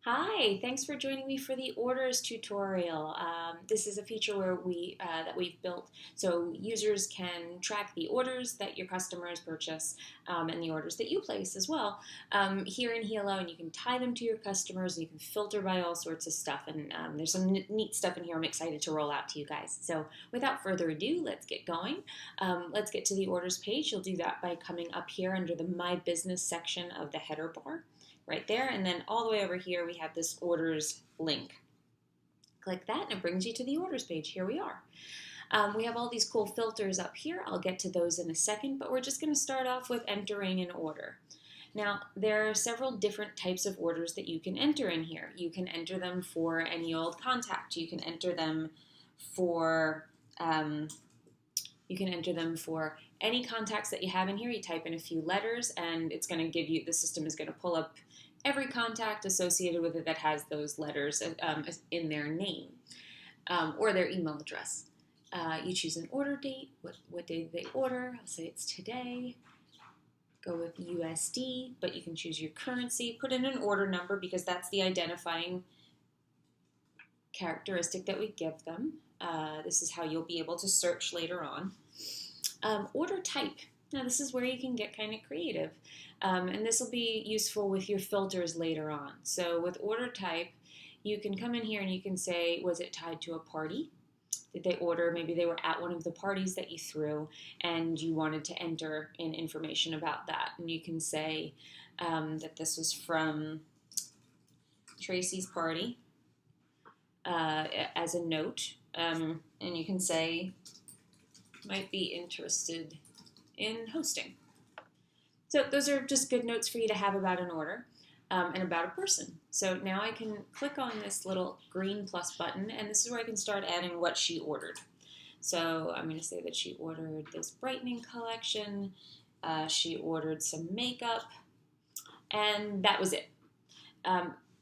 Hi, thanks for joining me for the orders tutorial. This is a feature where that we've built so users can track the orders that your customers purchase and the orders that you place as well here in Hilo, and you can tie them to your customers and you can filter by all sorts of stuff. And there's some neat stuff in here I'm excited to roll out to you guys. So without further ado, let's get going. Let's get to the orders page. You'll do that by coming up here under the My Business section of the header bar right there, and then all the way over here we have this orders link. Click that and it brings you to the orders page. Here we are. We have all these cool filters up here. I'll get to those in a second, but we're just going to start off with entering an order. Now, there are several different types of orders that you can enter in here. You can enter them for any old contact. You can enter them for any contacts that you have in here. You type in a few letters and it's going to give you, the system is going to pull up every contact associated with it that has those letters in their name or their email address. You choose an order date, what day did they order. I'll say it's today. Go with USD, but you can choose your currency. Put in an order number because that's the identifying characteristic that we give them. This is how you'll be able to search later on. Order type. Now this is where you can get kind of creative. And this will be useful with your filters later on. So with order type, you can come in here and you can say, was it tied to a party? Did they order? Maybe they were at one of the parties that you threw and you wanted to enter in information about that. And you can say that this was from Tracy's party as a note. And you can say, might be interested in hosting. So those are just good notes for you to have about an order and about a person. So now I can click on this little green plus button, and this is where I can start adding what she ordered. So I'm going to say that she ordered this brightening collection, she ordered some makeup, and that was it.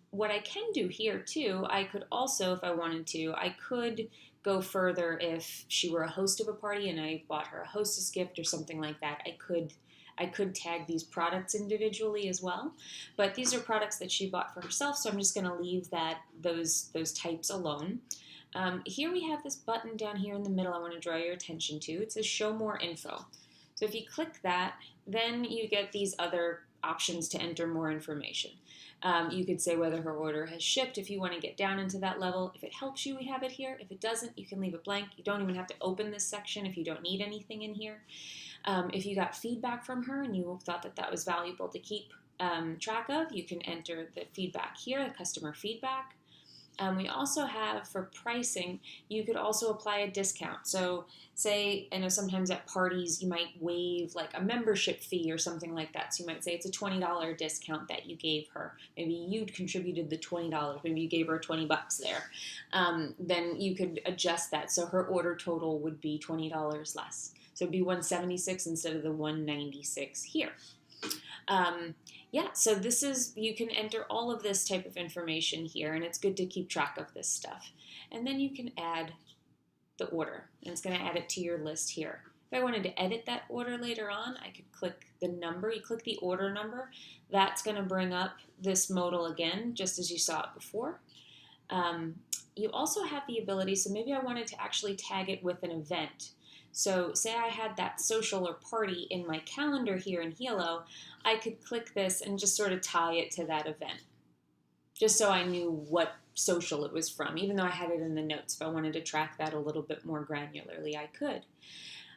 What I can do here too, I could also, if I wanted to, I could go further if she were a host of a party and I bought her a hostess gift or something like that. I could tag these products individually as well, but these are products that she bought for herself, so I'm just going to leave those types alone. Here we have this button down here in the middle I want to draw your attention to. It says show more info. So if you click that, then you get these other options to enter more information. You could say whether her order has shipped if you want to get down into that level. If it helps you, we have it here. If it doesn't, you can leave it blank. You don't even have to open this section if you don't need anything in here. If you got feedback from her and you thought that that was valuable to keep track of, you can enter the feedback here, the customer feedback. We also have, for pricing, you could also apply a discount. So say, I know sometimes at parties you might waive like a membership fee or something like that. So you might say it's a $20 discount that you gave her. Maybe you'd contributed the $20. Maybe you gave her $20 there. Then you could adjust that. So her order total would be $20 less. So it'd be $176 instead of the $196 here. So this is, you can enter all of this type of information here, and it's good to keep track of this stuff. And then you can add the order, and it's going to add it to your list here. If I wanted to edit that order later on, I could click the number. You click the order number, that's going to bring up this modal again, just as you saw it before. You also have the ability, so maybe I wanted to actually tag it with an event. So say I had that social or party in my calendar here in Hilo, I could click this and just sort of tie it to that event, just so I knew what social it was from, even though I had it in the notes. If I wanted to track that a little bit more granularly, I could.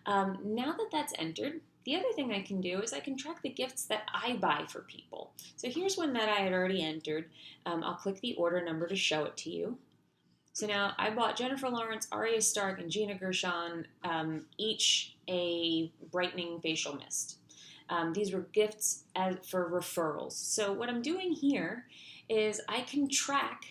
Now that that's entered, the other thing I can do is I can track the gifts that I buy for people. So here's one that I had already entered. I'll click the order number to show it to you. So now I bought Jennifer Lawrence, Arya Stark, and Gina Gershon each a brightening facial mist. These were gifts for referrals. So what I'm doing here is I can track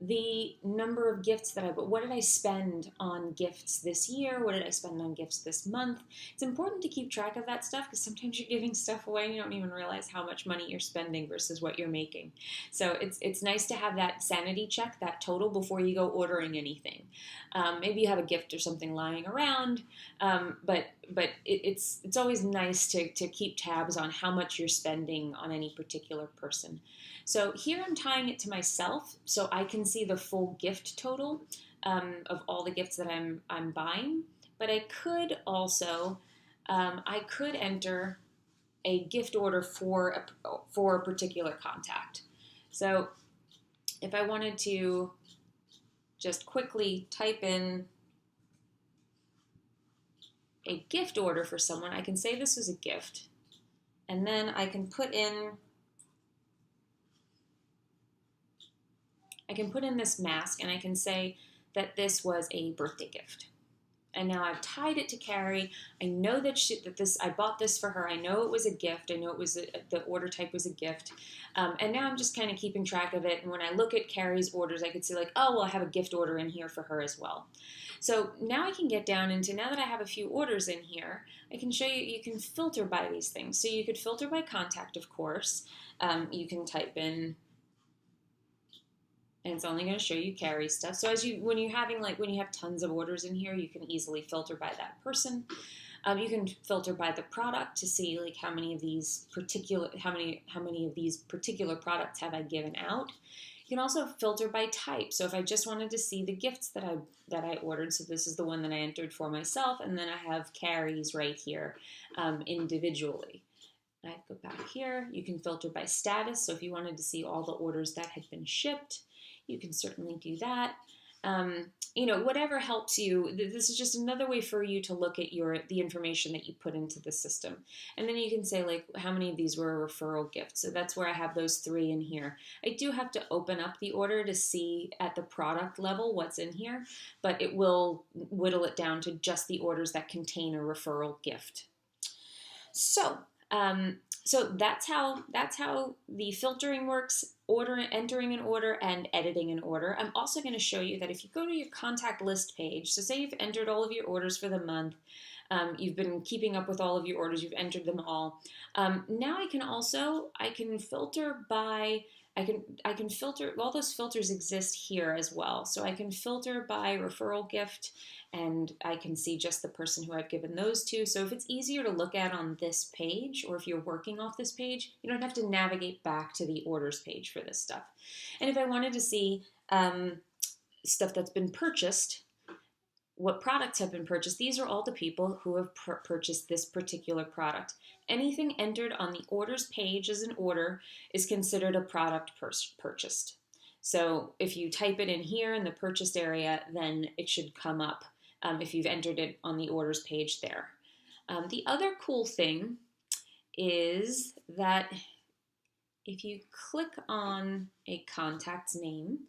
the number of gifts that I bought. What did I spend on gifts this year? What did I spend on gifts this month? It's important to keep track of that stuff because sometimes you're giving stuff away and you don't even realize how much money you're spending versus what you're making. So it's nice to have that sanity check, that total, before you go ordering anything. Maybe you have a gift or something lying around, but but it's always nice to keep tabs on how much you're spending on any particular person. So here I'm tying it to myself so I can see the full gift total of all the gifts that I'm buying. But I could also I could enter a gift order for a particular contact. So if I wanted to just quickly type in a gift order for someone, I can say this was a gift, and then I can put in this mask, and I can say that this was a birthday gift. And now I've tied it to Carrie. I know that I bought this for her. I know it was a gift. I know it was the order type was a gift. And now I'm just kind of keeping track of it. And when I look at Carrie's orders, I could see like, oh, well, I have a gift order in here for her as well. So now I can get down into, now that I have a few orders in here, I can show you, you can filter by these things. So you could filter by contact, of course. You can type in, and it's only going to show you Carrie stuff. So when you have tons of orders in here, you can easily filter by that person. You can filter by the product to see like how many of these particular products have I given out. You can also filter by type. So if I just wanted to see the gifts that I ordered, so this is the one that I entered for myself, and then I have Carrie's right here individually. I go back here. You can filter by status. So if you wanted to see all the orders that had been shipped, you can certainly do that. Whatever helps you. This is just another way for you to look at the information that you put into the system. And then you can say like how many of these were a referral gift. So that's where I have those 3 in here. I do have to open up the order to see at the product level what's in here, but it will whittle it down to just the orders that contain a referral gift. So that's how the filtering works, entering an order and editing an order. I'm also going to show you that if you go to your contact list page, so say you've entered all of your orders for the month, you've been keeping up with all of your orders, you've entered them all. Now I can filter by, I can filter, all those filters exist here as well. So I can filter by referral gift, and I can see just the person who I've given those to. So if it's easier to look at on this page, or if you're working off this page, you don't have to navigate back to the orders page for this stuff. And if I wanted to see stuff that's been purchased, what products have been purchased, these are all the people who have purchased this particular product. Anything entered on the orders page as an order is considered a product purchased. So if you type it in here in the purchased area, then it should come up if you've entered it on the orders page there. The other cool thing is that if you click on a contact's name,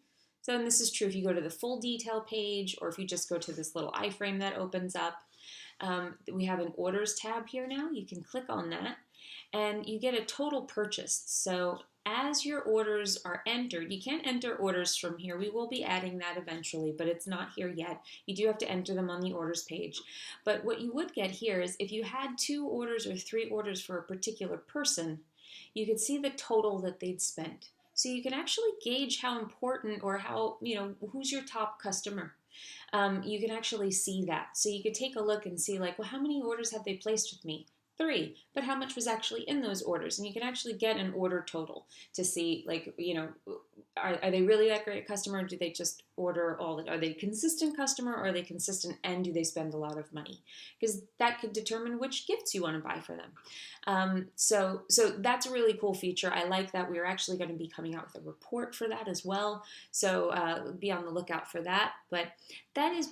so and this is true if you go to the full detail page or if you just go to this little iframe that opens up, we have an orders tab here now. You can click on that and you get a total purchased. So as your orders are entered, you can't enter orders from here. We will be adding that eventually, but it's not here yet. You do have to enter them on the orders page. But what you would get here is if you had 2 orders or 3 orders for a particular person, you could see the total that they'd spent. So you can actually gauge how important or how, who's your top customer. You can actually see that. So you could take a look and see like, well, how many orders have they placed with me? 3, but how much was actually in those orders? And you can actually get an order total to see like, are they really that great a customer? Or do they just order are they a consistent customer, or are they consistent and do they spend a lot of money? Because that could determine which gifts you want to buy for them. So that's a really cool feature. I like that. We're actually going to be coming out with a report for that as well. So be on the lookout for that. But that is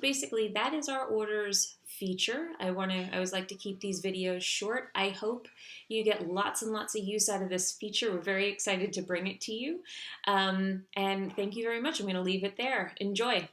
our orders feature. I always like to keep these videos short. I hope you get lots and lots of use out of this feature. We're very excited to bring it to you. And thank you very much. I'm going to leave it there. Enjoy.